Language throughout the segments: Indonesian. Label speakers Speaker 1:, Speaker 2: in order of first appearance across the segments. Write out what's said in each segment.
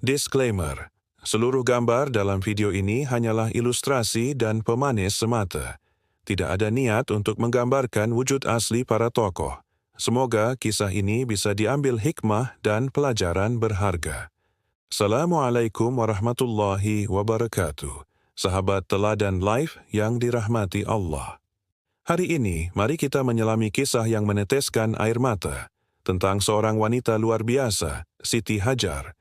Speaker 1: Disclaimer: seluruh gambar dalam video ini hanyalah ilustrasi dan pemanis semata. Tidak ada niat untuk menggambarkan wujud asli para tokoh. Semoga kisah ini bisa diambil hikmah dan pelajaran berharga. Assalamualaikum warahmatullahi wabarakatuh. Sahabat Teladan Live yang dirahmati Allah. Hari ini, mari kita menyelami kisah yang meneteskan air mata tentang seorang wanita luar biasa, Siti Hajar.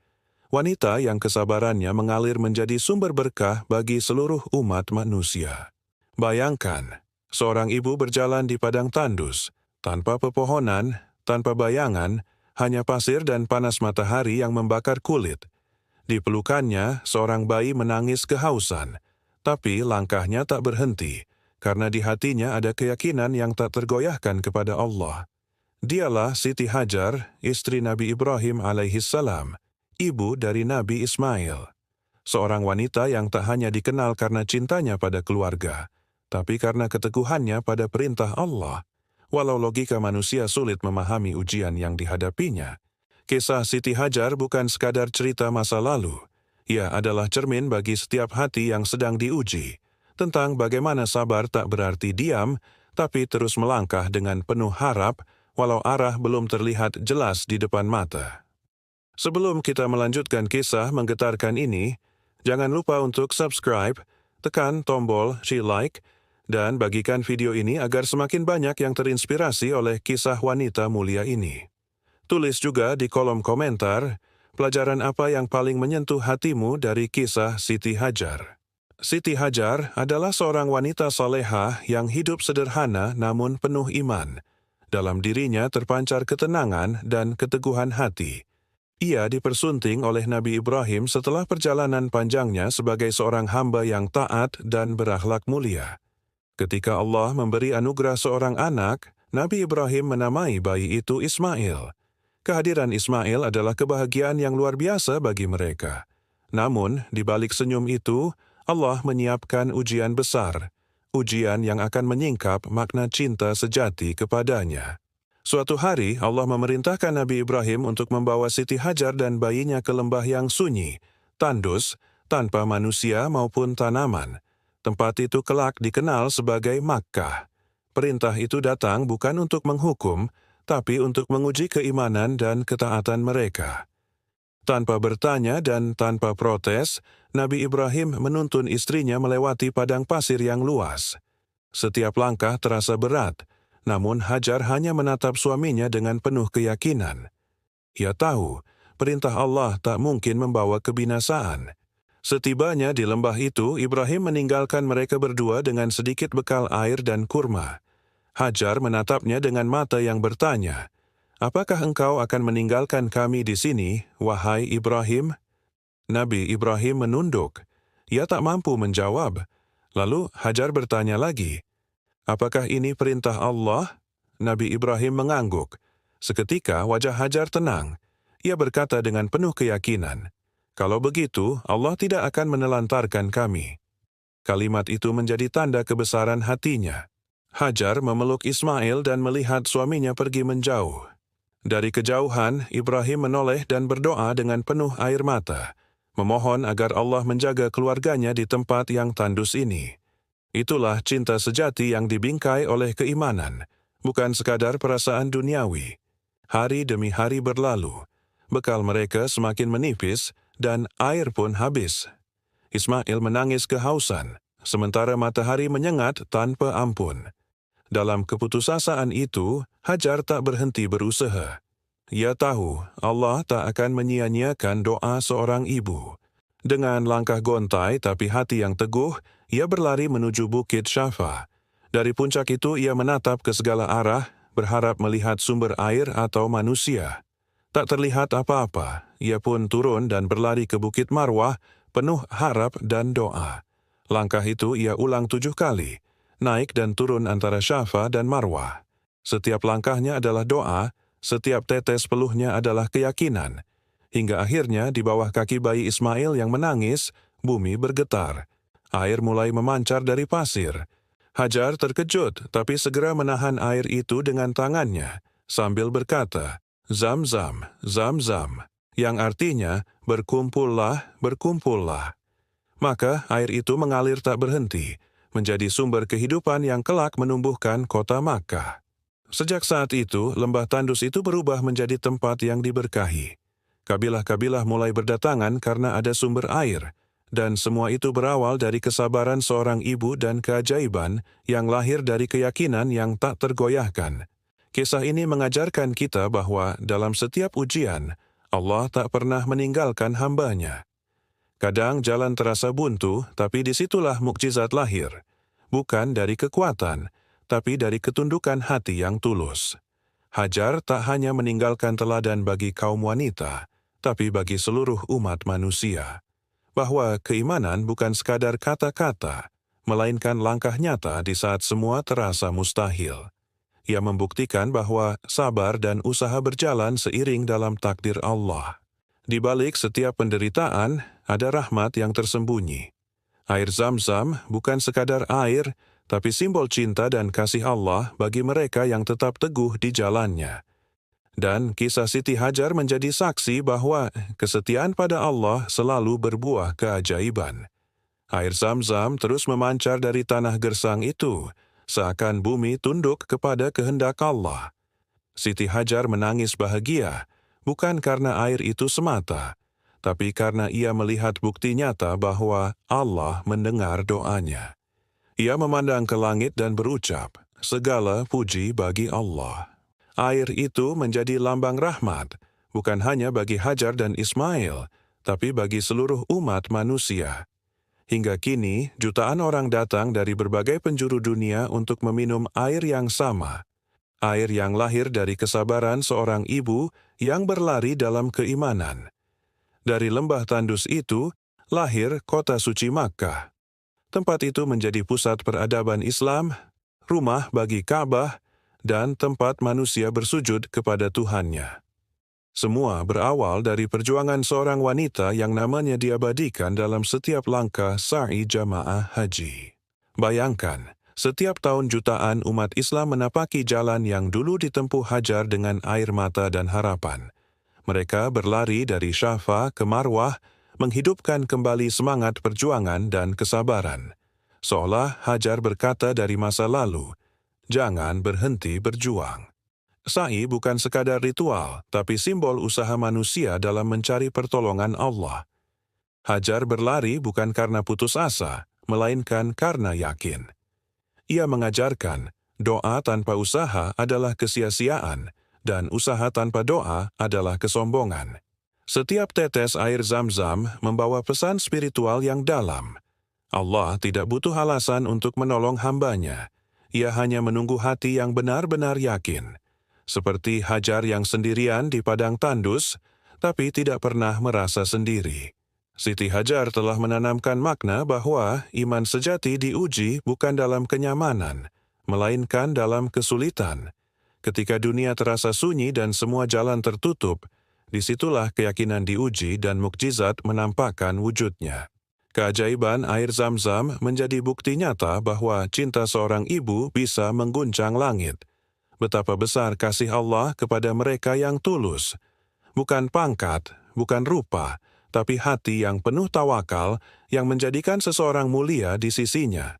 Speaker 1: Wanita yang kesabarannya mengalir menjadi sumber berkah bagi seluruh umat manusia. Bayangkan, seorang ibu berjalan di padang tandus, tanpa pepohonan, tanpa bayangan, hanya pasir dan panas matahari yang membakar kulit. Di pelukannya, seorang bayi menangis kehausan, tapi langkahnya tak berhenti, karena di hatinya ada keyakinan yang tak tergoyahkan kepada Allah. Dialah Siti Hajar, istri Nabi Ibrahim alaihissalam, ibu dari Nabi Ismail. Seorang wanita yang tak hanya dikenal karena cintanya pada keluarga, tapi karena keteguhannya pada perintah Allah. Walau logika manusia sulit memahami ujian yang dihadapinya, kisah Siti Hajar bukan sekadar cerita masa lalu. Ia adalah cermin bagi setiap hati yang sedang diuji, tentang bagaimana sabar tak berarti diam, tapi terus melangkah dengan penuh harap, walau arah belum terlihat jelas di depan mata. Sebelum kita melanjutkan kisah menggetarkan ini, jangan lupa untuk subscribe, tekan tombol like, dan bagikan video ini agar semakin banyak yang terinspirasi oleh kisah wanita mulia ini. Tulis juga di kolom komentar, pelajaran apa yang paling menyentuh hatimu dari kisah Siti Hajar. Siti Hajar adalah seorang wanita salehah yang hidup sederhana namun penuh iman. Dalam dirinya terpancar ketenangan dan keteguhan hati. Ia dipersunting oleh Nabi Ibrahim setelah perjalanan panjangnya sebagai seorang hamba yang taat dan berakhlak mulia. Ketika Allah memberi anugerah seorang anak, Nabi Ibrahim menamai bayi itu Ismail. Kehadiran Ismail adalah kebahagiaan yang luar biasa bagi mereka. Namun, di balik senyum itu, Allah menyiapkan ujian besar, ujian yang akan menyingkap makna cinta sejati kepadanya. Suatu hari, Allah memerintahkan Nabi Ibrahim untuk membawa Siti Hajar dan bayinya ke lembah yang sunyi, tandus, tanpa manusia maupun tanaman. Tempat itu kelak dikenal sebagai Makkah. Perintah itu datang bukan untuk menghukum, tapi untuk menguji keimanan dan ketaatan mereka. Tanpa bertanya dan tanpa protes, Nabi Ibrahim menuntun istrinya melewati padang pasir yang luas. Setiap langkah terasa berat, namun Hajar hanya menatap suaminya dengan penuh keyakinan. Ia tahu, perintah Allah tak mungkin membawa kebinasaan. Setibanya di lembah itu, Ibrahim meninggalkan mereka berdua dengan sedikit bekal air dan kurma. Hajar menatapnya dengan mata yang bertanya, "Apakah engkau akan meninggalkan kami di sini, wahai Ibrahim?" Nabi Ibrahim menunduk. Ia tak mampu menjawab. Lalu Hajar bertanya lagi, "Apakah ini perintah Allah?" Nabi Ibrahim mengangguk. Seketika wajah Hajar tenang. Ia berkata dengan penuh keyakinan, "Kalau begitu, Allah tidak akan menelantarkan kami." Kalimat itu menjadi tanda kebesaran hatinya. Hajar memeluk Ismail dan melihat suaminya pergi menjauh. Dari kejauhan, Ibrahim menoleh dan berdoa dengan penuh air mata, memohon agar Allah menjaga keluarganya di tempat yang tandus ini. Itulah cinta sejati yang dibingkai oleh keimanan, bukan sekadar perasaan duniawi. Hari demi hari berlalu, bekal mereka semakin menipis dan air pun habis. Ismail menangis kehausan, sementara matahari menyengat tanpa ampun. Dalam keputusasaan itu, Hajar tak berhenti berusaha. Ia tahu Allah tak akan menyia-nyiakan doa seorang ibu. Dengan langkah gontai tapi hati yang teguh, ia berlari menuju Bukit Syafa. Dari puncak itu ia menatap ke segala arah, berharap melihat sumber air atau manusia. Tak terlihat apa-apa, ia pun turun dan berlari ke Bukit Marwah, penuh harap dan doa. Langkah itu ia ulang 7 kali, naik dan turun antara Syafa dan Marwah. Setiap langkahnya adalah doa, setiap tetes peluhnya adalah keyakinan. Hingga akhirnya di bawah kaki bayi Ismail yang menangis, bumi bergetar. Air mulai memancar dari pasir. Hajar terkejut, tapi segera menahan air itu dengan tangannya, sambil berkata, "Zam-zam, zam-zam." yang artinya berkumpullah, berkumpullah. Maka air itu mengalir tak berhenti, menjadi sumber kehidupan yang kelak menumbuhkan kota Makkah. Sejak saat itu, lembah tandus itu berubah menjadi tempat yang diberkahi. Kabilah-kabilah mulai berdatangan karena ada sumber air, dan semua itu berawal dari kesabaran seorang ibu dan keajaiban yang lahir dari keyakinan yang tak tergoyahkan. Kisah ini mengajarkan kita bahwa dalam setiap ujian, Allah tak pernah meninggalkan hamba-Nya. Kadang jalan terasa buntu, tapi disitulah mukjizat lahir. Bukan dari kekuatan, tapi dari ketundukan hati yang tulus. Hajar tak hanya meninggalkan teladan bagi kaum wanita, tapi bagi seluruh umat manusia. Bahwa keimanan bukan sekadar kata-kata, melainkan langkah nyata di saat semua terasa mustahil. Ia membuktikan bahwa sabar dan usaha berjalan seiring dalam takdir Allah. Di balik setiap penderitaan, ada rahmat yang tersembunyi. Air Zam-Zam bukan sekadar air, tapi simbol cinta dan kasih Allah bagi mereka yang tetap teguh di jalannya. Dan kisah Siti Hajar menjadi saksi bahwa kesetiaan pada Allah selalu berbuah keajaiban. Air Zam-Zam terus memancar dari tanah gersang itu, seakan bumi tunduk kepada kehendak Allah. Siti Hajar menangis bahagia, bukan karena air itu semata, tapi karena ia melihat bukti nyata bahwa Allah mendengar doanya. Ia memandang ke langit dan berucap, "Segala puji bagi Allah." Air itu menjadi lambang rahmat, bukan hanya bagi Hajar dan Ismail, tapi bagi seluruh umat manusia. Hingga kini, jutaan orang datang dari berbagai penjuru dunia untuk meminum air yang sama. Air yang lahir dari kesabaran seorang ibu yang berlari dalam keimanan. Dari lembah tandus itu, lahir kota suci Makkah. Tempat itu menjadi pusat peradaban Islam, rumah bagi Ka'bah, dan tempat manusia bersujud kepada Tuhannya. Semua berawal dari perjuangan seorang wanita yang namanya diabadikan dalam setiap langkah sa'i jamaah haji. Bayangkan, setiap tahun jutaan umat Islam menapaki jalan yang dulu ditempuh Hajar dengan air mata dan harapan. Mereka berlari dari Syafa ke Marwah, menghidupkan kembali semangat perjuangan dan kesabaran. Seolah Hajar berkata dari masa lalu, "Jangan berhenti berjuang." Sa'i bukan sekadar ritual, tapi simbol usaha manusia dalam mencari pertolongan Allah. Hajar berlari bukan karena putus asa, melainkan karena yakin. Ia mengajarkan, doa tanpa usaha adalah kesia-siaan, dan usaha tanpa doa adalah kesombongan. Setiap tetes air Zam-Zam membawa pesan spiritual yang dalam. Allah tidak butuh alasan untuk menolong hamba-Nya. Ia hanya menunggu hati yang benar-benar yakin. Seperti Hajar yang sendirian di padang tandus, tapi tidak pernah merasa sendiri. Siti Hajar telah menanamkan makna bahwa iman sejati diuji bukan dalam kenyamanan, melainkan dalam kesulitan. Ketika dunia terasa sunyi dan semua jalan tertutup, disitulah keyakinan diuji dan mukjizat menampakkan wujudnya. Keajaiban air Zam-Zam menjadi bukti nyata bahwa cinta seorang ibu bisa mengguncang langit. Betapa besar kasih Allah kepada mereka yang tulus. Bukan pangkat, bukan rupa, tapi hati yang penuh tawakal yang menjadikan seseorang mulia di sisinya.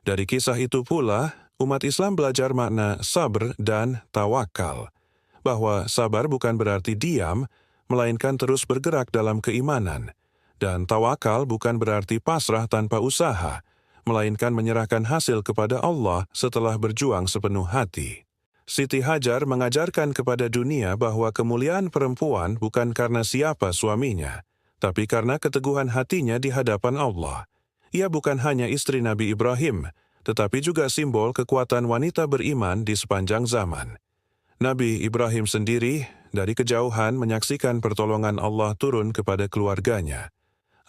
Speaker 1: Dari kisah itu pula, umat Islam belajar makna sabar dan tawakal. Bahwa sabar bukan berarti diam, melainkan terus bergerak dalam keimanan. Dan tawakal bukan berarti pasrah tanpa usaha, melainkan menyerahkan hasil kepada Allah setelah berjuang sepenuh hati. Siti Hajar mengajarkan kepada dunia bahwa kemuliaan perempuan bukan karena siapa suaminya, tapi karena keteguhan hatinya di hadapan Allah. Ia bukan hanya istri Nabi Ibrahim, tetapi juga simbol kekuatan wanita beriman di sepanjang zaman. Nabi Ibrahim sendiri dari kejauhan menyaksikan pertolongan Allah turun kepada keluarganya.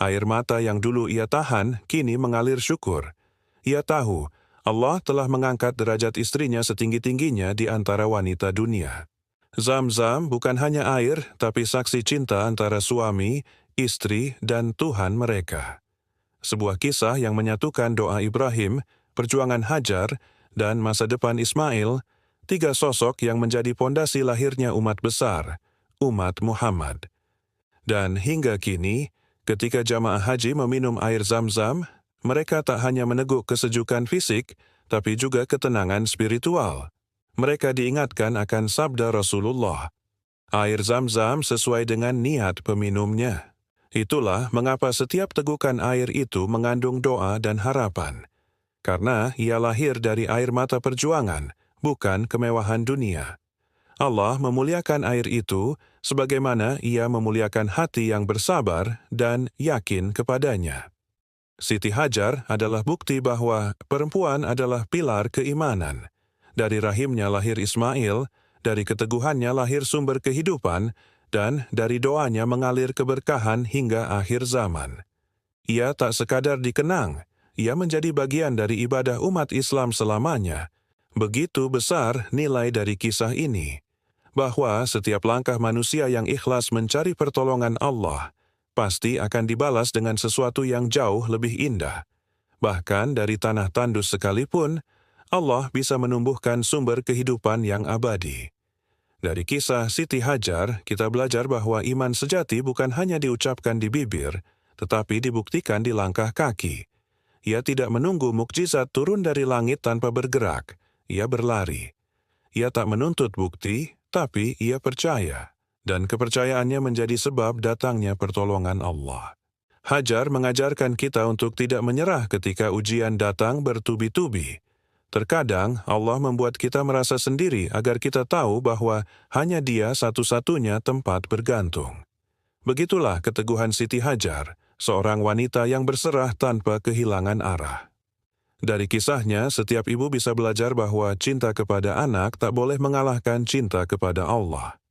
Speaker 1: Air mata yang dulu ia tahan kini mengalir syukur. Ia tahu Allah telah mengangkat derajat istrinya setinggi-tingginya di antara wanita dunia. Zam-Zam bukan hanya air, tapi saksi cinta antara suami, istri, dan Tuhan mereka. Sebuah kisah yang menyatukan doa Ibrahim, perjuangan Hajar, dan masa depan Ismail, tiga sosok yang menjadi pondasi lahirnya umat besar, umat Muhammad. Dan hingga kini, ketika jamaah haji meminum air Zam-Zam, mereka tak hanya meneguk kesejukan fisik, tapi juga ketenangan spiritual. Mereka diingatkan akan sabda Rasulullah, air Zam-Zam sesuai dengan niat peminumnya. Itulah mengapa setiap tegukan air itu mengandung doa dan harapan. Karena ia lahir dari air mata perjuangan, bukan kemewahan dunia. Allah memuliakan air itu sebagaimana ia memuliakan hati yang bersabar dan yakin kepadanya. Siti Hajar adalah bukti bahwa perempuan adalah pilar keimanan. Dari rahimnya lahir Ismail, dari keteguhannya lahir sumber kehidupan, dan dari doanya mengalir keberkahan hingga akhir zaman. Ia tak sekadar dikenang, ia menjadi bagian dari ibadah umat Islam selamanya. Begitu besar nilai dari kisah ini, bahwa setiap langkah manusia yang ikhlas mencari pertolongan Allah pasti akan dibalas dengan sesuatu yang jauh lebih indah. Bahkan dari tanah tandus sekalipun, Allah bisa menumbuhkan sumber kehidupan yang abadi. Dari kisah Siti Hajar, kita belajar bahwa iman sejati bukan hanya diucapkan di bibir, tetapi dibuktikan di langkah kaki. Ia tidak menunggu mukjizat turun dari langit tanpa bergerak. Ia berlari. Ia tak menuntut bukti, tapi ia percaya, dan kepercayaannya menjadi sebab datangnya pertolongan Allah. Hajar mengajarkan kita untuk tidak menyerah ketika ujian datang bertubi-tubi. Terkadang Allah membuat kita merasa sendiri agar kita tahu bahwa hanya Dia satu-satunya tempat bergantung. Begitulah keteguhan Siti Hajar, seorang wanita yang berserah tanpa kehilangan arah. Dari kisahnya, setiap ibu bisa belajar bahwa cinta kepada anak tak boleh mengalahkan cinta kepada Allah.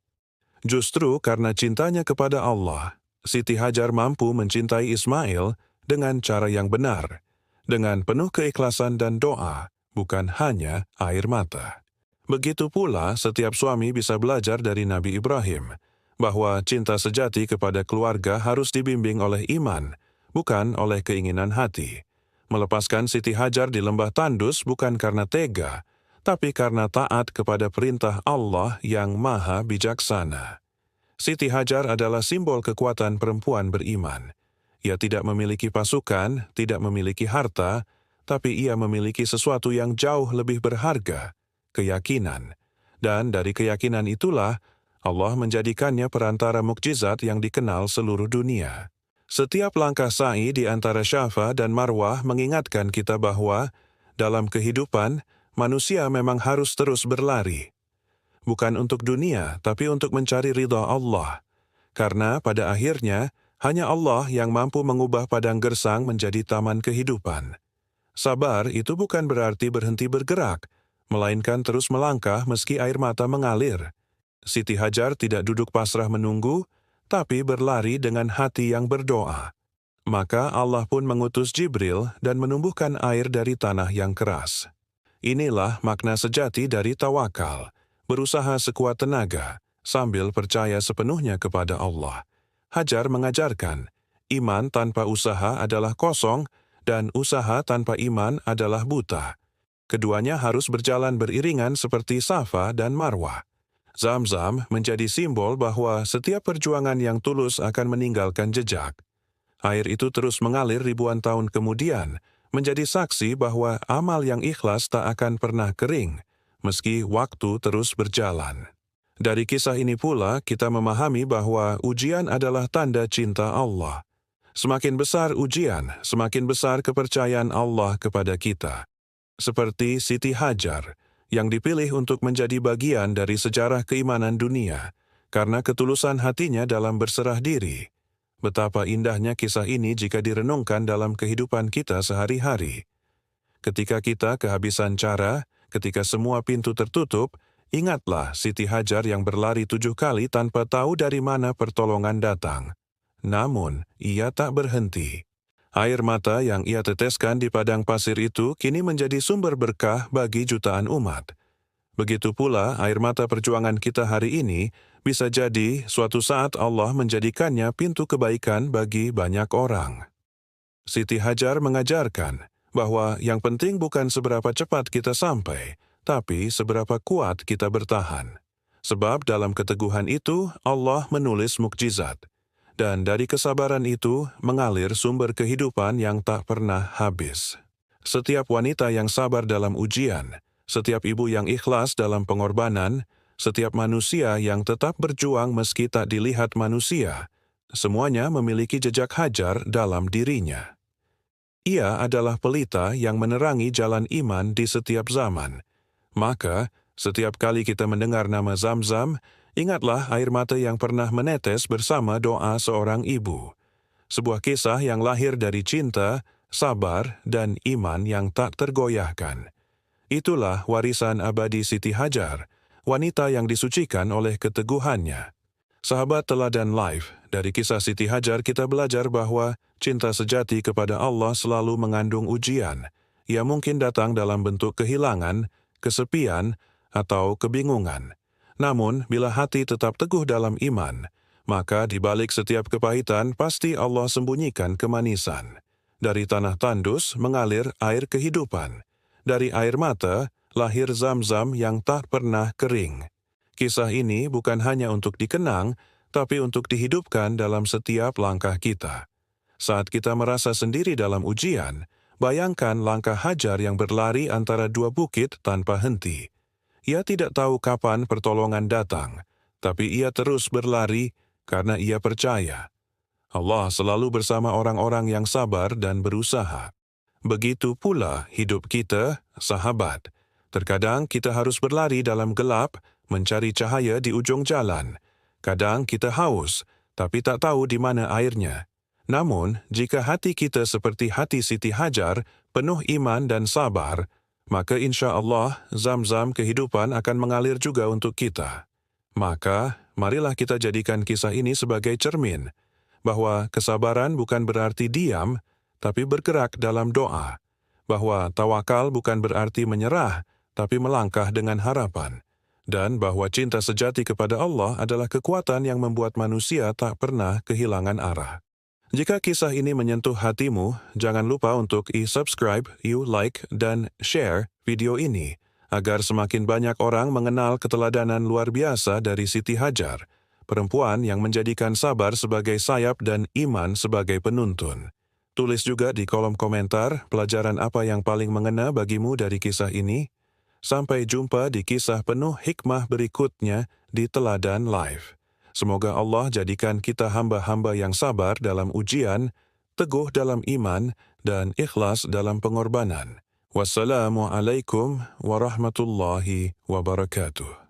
Speaker 1: Justru karena cintanya kepada Allah, Siti Hajar mampu mencintai Ismail dengan cara yang benar, dengan penuh keikhlasan dan doa, bukan hanya air mata. Begitu pula setiap suami bisa belajar dari Nabi Ibrahim, bahwa cinta sejati kepada keluarga harus dibimbing oleh iman, bukan oleh keinginan hati. Melepaskan Siti Hajar di lembah tandus bukan karena tega, tapi karena taat kepada perintah Allah yang maha bijaksana. Siti Hajar adalah simbol kekuatan perempuan beriman. Ia tidak memiliki pasukan, tidak memiliki harta, tapi ia memiliki sesuatu yang jauh lebih berharga, keyakinan. Dan dari keyakinan itulah, Allah menjadikannya perantara mukjizat yang dikenal seluruh dunia. Setiap langkah sa'i di antara Syafa dan Marwah mengingatkan kita bahwa dalam kehidupan, manusia memang harus terus berlari. Bukan untuk dunia, tapi untuk mencari ridha Allah. Karena pada akhirnya, hanya Allah yang mampu mengubah padang gersang menjadi taman kehidupan. Sabar itu bukan berarti berhenti bergerak, melainkan terus melangkah meski air mata mengalir. Siti Hajar tidak duduk pasrah menunggu, tapi berlari dengan hati yang berdoa. Maka Allah pun mengutus Jibril dan menumbuhkan air dari tanah yang keras. Inilah makna sejati dari tawakal, berusaha sekuat tenaga, sambil percaya sepenuhnya kepada Allah. Hajar mengajarkan, iman tanpa usaha adalah kosong, dan usaha tanpa iman adalah buta. Keduanya harus berjalan beriringan seperti Safa dan Marwah. Zam-Zam menjadi simbol bahwa setiap perjuangan yang tulus akan meninggalkan jejak. Air itu terus mengalir ribuan tahun kemudian, menjadi saksi bahwa amal yang ikhlas tak akan pernah kering, meski waktu terus berjalan. Dari kisah ini pula, kita memahami bahwa ujian adalah tanda cinta Allah. Semakin besar ujian, semakin besar kepercayaan Allah kepada kita. Seperti Siti Hajar, yang dipilih untuk menjadi bagian dari sejarah keimanan dunia, karena ketulusan hatinya dalam berserah diri. Betapa indahnya kisah ini jika direnungkan dalam kehidupan kita sehari-hari. Ketika kita kehabisan cara, ketika semua pintu tertutup, ingatlah Siti Hajar yang berlari 7 kali tanpa tahu dari mana pertolongan datang. Namun, ia tak berhenti. Air mata yang ia teteskan di padang pasir itu kini menjadi sumber berkah bagi jutaan umat. Begitu pula air mata perjuangan kita hari ini bisa jadi suatu saat Allah menjadikannya pintu kebaikan bagi banyak orang. Siti Hajar mengajarkan bahwa yang penting bukan seberapa cepat kita sampai, tapi seberapa kuat kita bertahan. Sebab dalam keteguhan itu Allah menulis mukjizat. Dan dari kesabaran itu mengalir sumber kehidupan yang tak pernah habis. Setiap wanita yang sabar dalam ujian, setiap ibu yang ikhlas dalam pengorbanan, setiap manusia yang tetap berjuang meski tak dilihat manusia, semuanya memiliki jejak Hajar dalam dirinya. Ia adalah pelita yang menerangi jalan iman di setiap zaman. Maka, setiap kali kita mendengar nama Zamzam, ingatlah air mata yang pernah menetes bersama doa seorang ibu. Sebuah kisah yang lahir dari cinta, sabar, dan iman yang tak tergoyahkan. Itulah warisan abadi Siti Hajar, wanita yang disucikan oleh keteguhannya. Sahabat Teladan Live, dari kisah Siti Hajar kita belajar bahwa cinta sejati kepada Allah selalu mengandung ujian. Ia mungkin datang dalam bentuk kehilangan, kesepian, atau kebingungan. Namun, bila hati tetap teguh dalam iman, maka di balik setiap kepahitan pasti Allah sembunyikan kemanisan. Dari tanah tandus mengalir air kehidupan. Dari air mata lahir Zamzam yang tak pernah kering. Kisah ini bukan hanya untuk dikenang, tapi untuk dihidupkan dalam setiap langkah kita. Saat kita merasa sendiri dalam ujian, bayangkan langkah Hajar yang berlari antara dua bukit tanpa henti. Ia tidak tahu kapan pertolongan datang, tapi ia terus berlari karena ia percaya. Allah selalu bersama orang-orang yang sabar dan berusaha. Begitu pula hidup kita, sahabat. Terkadang kita harus berlari dalam gelap, mencari cahaya di ujung jalan. Kadang kita haus, tapi tak tahu di mana airnya. Namun, jika hati kita seperti hati Siti Hajar, penuh iman dan sabar, maka insya Allah Zamzam kehidupan akan mengalir juga untuk kita. Maka, marilah kita jadikan kisah ini sebagai cermin, bahwa kesabaran bukan berarti diam, tapi bergerak dalam doa. Bahwa tawakal bukan berarti menyerah, tapi melangkah dengan harapan. Dan bahwa cinta sejati kepada Allah adalah kekuatan yang membuat manusia tak pernah kehilangan arah. Jika kisah ini menyentuh hatimu, jangan lupa untuk subscribe, like, dan share video ini, agar semakin banyak orang mengenal keteladanan luar biasa dari Siti Hajar, perempuan yang menjadikan sabar sebagai sayap dan iman sebagai penuntun. Tulis juga di kolom komentar pelajaran apa yang paling mengena bagimu dari kisah ini. Sampai jumpa di kisah penuh hikmah berikutnya di Teladan Live. Semoga Allah jadikan kita hamba-hamba yang sabar dalam ujian, teguh dalam iman, dan ikhlas dalam pengorbanan. Wassalamualaikum warahmatullahi wabarakatuh.